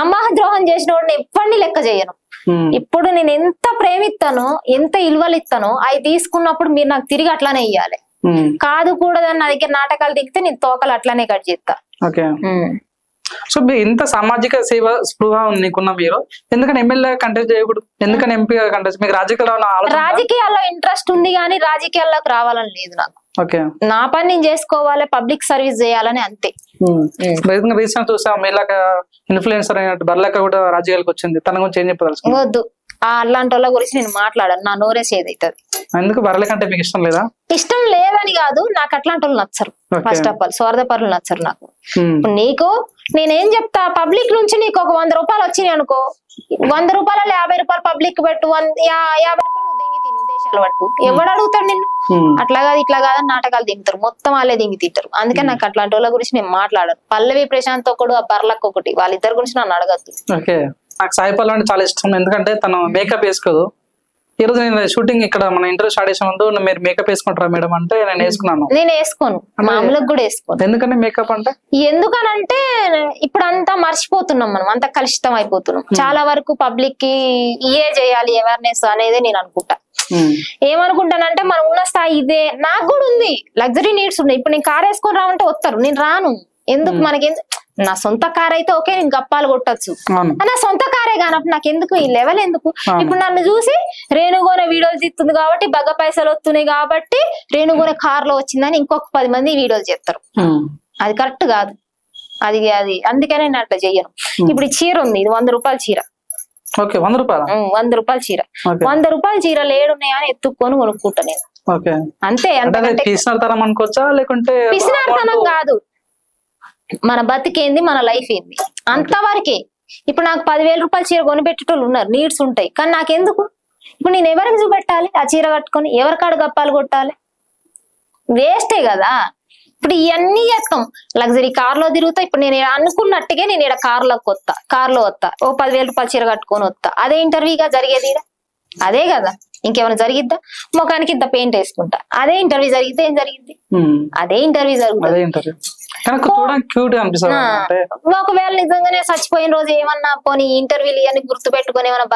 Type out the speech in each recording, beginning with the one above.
నమ్మక ద్రోహం చేసిన వాడిని ఎప్పటిని లెక్క చేయను. ఇప్పుడు నేను ఎంత ప్రేమిస్తానో ఎంత ఇల్వలు ఇస్తానో అవి తీసుకున్నప్పుడు మీరు నాకు తిరిగి అట్లానే ఇయ్యాలి. కాదు కూడదని నా దగ్గర నాటకాలు దిగితే నేను తోకలు అట్లానే కట్ చేస్తా. సో మీరు ఇంత సామాజిక సేవ స్పృహ నీకున్న మీరు ఎందుకని ఎమ్మెల్యే కంటెస్ట్ చేయకూడదు, ఎందుకని ఎంపీగా కంటెస్ట్? మీకు రాజకీయాల్లో ఇంట్రెస్ట్ ఉంది కానీ రాజకీయాల్లోకి రావాలని లేదు నాకు. నా పని నేను చేసుకోవాలి, పబ్లిక్ సర్వీస్ చేయాలని అంతే. రీసెంట్ చూసాం మీలాగా ఇన్ఫ్లుయెన్సర్ అయినట్టు బర్లక కూడా రాజకీయాలకు వచ్చింది, తన గురించి ఏం చెప్పదలుచుకున్నారు? వద్దు, అలాంటి వాళ్ళ గురించి నేను మాట్లాడాను, నా నోరేసి ఏదైతుంది. ఎందుకు బర్ల కంటే మీకు ఇష్టం లేదా? ఇష్టం లేదని కాదు, నాకు అట్లాంటి వాళ్ళు నచ్చరు. ఫస్ట్ ఆఫ్ ఆల్ స్వార్థపరులు నచ్చరు నాకు. నీకు నేనేం చెప్తా, పబ్లిక్ నుంచి నీకు ఒక 100 రూపాయలు వచ్చినాయి అనుకో, 100 రూపాయలు 50 రూపాయలు పబ్లిక్ పెట్టు, 50 రూపాయలు దింగి తిను దేశాలు పట్టు, ఎవడు అడుగుతాడు నిన్ను? అట్లా కాదు ఇట్లా కాదని నాటకాలు దింగుతారు, మొత్తం వాళ్ళే దింగి తింటారు. అందుకే నాకు అట్లాంటి వాళ్ళ గురించి నేను మాట్లాడను. పల్లవి ప్రశాంత్ ఒకడు, ఆ బర్లక్ ఒకటి, వాళ్ళిద్దరి గురించి నన్ను అడగద్దు. నాకు సాయి పల్లవి అంటే చాలా ఇష్టం, ఎందుకంటే తను మేకప్ వేసుకోదు. ఈ రోజు నేను షూటింగ్ ఇక్కడ మన ఇంటర్వ్యూ స్టార్ట్ చేసే ముందు మీరు మేకప్ వేసుకుంటారా మేడం అంటే నేను వేసుకున్నాను. నేను వేసుకోను, మామూలుగా కూడా వేసుకోను. ఎందుకంటే మేకప్ అంటే ఎందుకనంటే ఇప్పుడు అంతా మర్చిపోతున్నాం, మనం అంతా కలుషితం అయిపోతున్నాం. చాలా వరకు పబ్లిక్ కి ఇయే చేయాలి అవేర్నెస్ అనేది నేను అనుకుంటా. ఏమనుకుంటానంటే మనం ఉన్న స్థాయి ఇదే, నాకు కూడా ఉంది, లగ్జరీ నీడ్స్ ఉన్నాయి. ఇప్పుడు నేను కార్ వేసుకొని రావంటే వస్తారు, నేను రాను. ఎందుకు? మనకి నా సొంత కార్ అయితే ఓకే, నేను గప్పాలు కొట్టచ్చు, నా సొంత కారే కానప్పుడు నాకు ఎందుకు ఈ లెవెల్ ఎందుకు? ఇప్పుడు నన్ను చూసి రేణుగోనే వీడియోలు తీస్తుంది కాబట్టి, బగ్గ పైసలు వస్తున్నాయి కాబట్టి రేణుగోనే కార్ లో వచ్చిందని ఇంకొక 10 మంది వీడియోలు చేస్తారు. అది కరెక్ట్ కాదు, అది అందుకనే నేను అట్లా చెయ్యను. ఇప్పుడు ఈ చీర ఉంది, ఇది 100 రూపాయల చీర. 100 రూపాయల చీర, 100 రూపాయల చీరలు ఏడున్నాయా అని ఎత్తుక్కొని కొనుక్కుంటా నేను, అంతే. అనుకోవచ్చా లేకుంటే పిసినార్తనం కాదు, మన బతికేంది, మన లైఫ్ ఏంది అంతవరకే. ఇప్పుడు నాకు 10,000 రూపాయల చీర కొనిపెట్టేటోళ్ళు ఉన్నారు, నీడ్స్ ఉంటాయి, కానీ నాకెందుకు? ఇప్పుడు నేను ఎవరికి చూపెట్టాలి ఆ చీర కట్టుకొని? ఎవరికాడు గప్పాలు కొట్టాలి? వేస్టే కదా. ఇప్పుడు ఇవన్నీ చేస్తాం, లగ్జరీ కార్ లో తిరుగుతా. ఇప్పుడు నేను అనుకున్నట్టుగా నేను ఇక్కడ కార్లో వస్తా, ఓ 10,000 రూపాయల చీర కట్టుకొని వస్తా. అదే ఇంటర్వ్యూగా జరిగేది, అదే కదా. ఇంకేమైనా జరిగిద్దా? ముఖానికి ఇంత పెయింట్ వేసుకుంటా, అదే ఇంటర్వ్యూ జరిగితే ఏం జరిగింది? అదే ఇంటర్వ్యూ జరుగుతుంది. ఒకవేళ నిజంగానే చచ్చిపోయిన రోజు ఏమన్నా పోనీ ఇంటర్వ్యూలు ఇవన్నీ గుర్తు పెట్టుకుని ఏమన్నా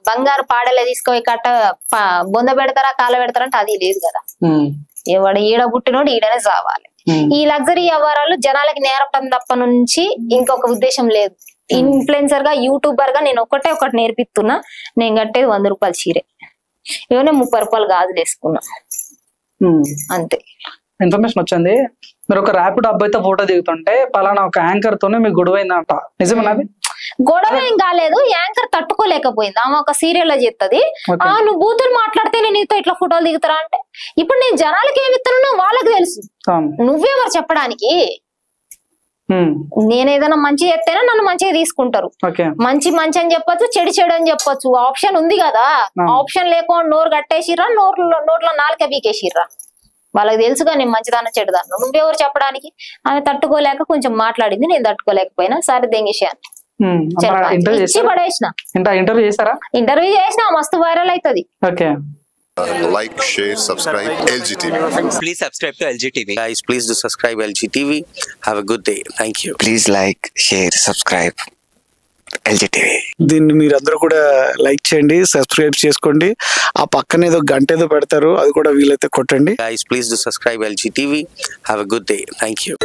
బంగారు పాడలే తీసుకొని కట్ట బొంద పెడతారా, కాళ్ళ పెడతారా అంటే అది లేదు కదా. ఎవడు ఈడ పుట్టినోడు ఈడనే చావాలి. ఈ లగ్జరీ వ్యవహారాలు జనాలకి నేర్పడం తప్ప నుంచి ఇంకొక ఉద్దేశం లేదు. ఇన్ఫ్లుయెన్సర్ గా, యూట్యూబర్ గా నేను ఒకటి నేర్పిస్తున్నా. నేను కట్టేది 100 రూపాయల చీరే, ఏమైనా 30 రూపాయలు గాజులు వేసుకున్నా, అంతే. ఇన్ఫర్మేషన్ వచ్చింది, మీరు ఒక ర్యాపిడ్ అబ్బాయితో ఫోటో దిగుతుంటే పలానా ఒక యాంకర్ తోనే మీకు గొడవ అయిందంట, నిజమేనాది? గొడవ ఏం కాలేదు, యాంకర్ తట్టుకోలేకపోయింది. ఆమె ఒక సీరియల్ లో చెప్తుంది, నువ్వు బూతులు మాట్లాడితే నేను నీతో ఇట్లా ఫోటోలు దిగుతారా అంటే, ఇప్పుడు నేను జనాలకి ఏమి ఇస్తానో వాళ్ళకి తెలుసు, నువ్వెవరు చెప్పడానికి? నేను ఏదైనా మంచి చెప్తేనే నన్ను మంచిగా తీసుకుంటారు. మంచి అని చెప్పొచ్చు, చెడు అని చెప్పొచ్చు, ఆప్షన్ ఉంది కదా. ఆప్షన్ లేకుండా నోరు కట్టేసిర్రా, నోట్లో నాలుక బీకేసిర్రా, వాళ్ళకి తెలుసుగా నేను మంచిదాన్న చెడుదాన్న. నువ్వెవరు చెప్పడానికి? ఆమె తట్టుకోలేక కొంచెం మాట్లాడింది, నేను తట్టుకోలేకపోయినా సరే దెంగేసాను, పడేసిన. ఇంటర్వ్యూ చేసినా మస్తు వైరల్ అవుతుంది. Like, share, subscribe LGTV. Please subscribe to LGTV. Guys, please do subscribe LGTV. Have a good day. Thank you. Please like, share, subscribe LGTV. దీన్ని మీరందరూ కూడా లైక్ చేయండి, సబ్స్క్రైబ్ చేసుకోండి. ఆ పక్కన ఏదో గంట ఏదో పెడతారు, అది కూడా వీలైతే కొట్టండి. Guys, please do subscribe LGTV. Have a good day. Thank you.